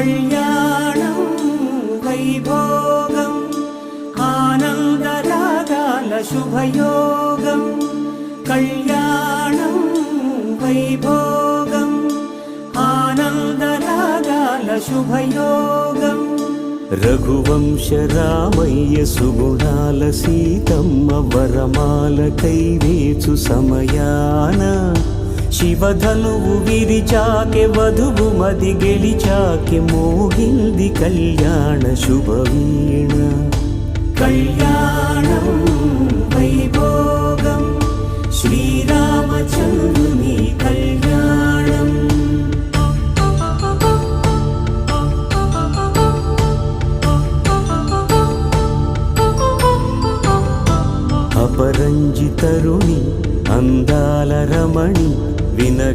కళ్యాణం వైభోగం ఆనందరాగాల శుభయోగం కళ్యాణం వైభోగం ఆనందరాగాల శుభయోగం రఘువంశ రామయ్య సుగుణాల సీతమ్మ వరమాల కైవేచు సమయాన శివధనువు విరిచాకె వధువు మది గెలిచాకె మోగింది కళ్యాణ శుభవీణ కళ్యాణం వైభోగం శ్రీరామచంద్రుని కళ్యాణం అపరంజి తరుణి అందాల రమణి విన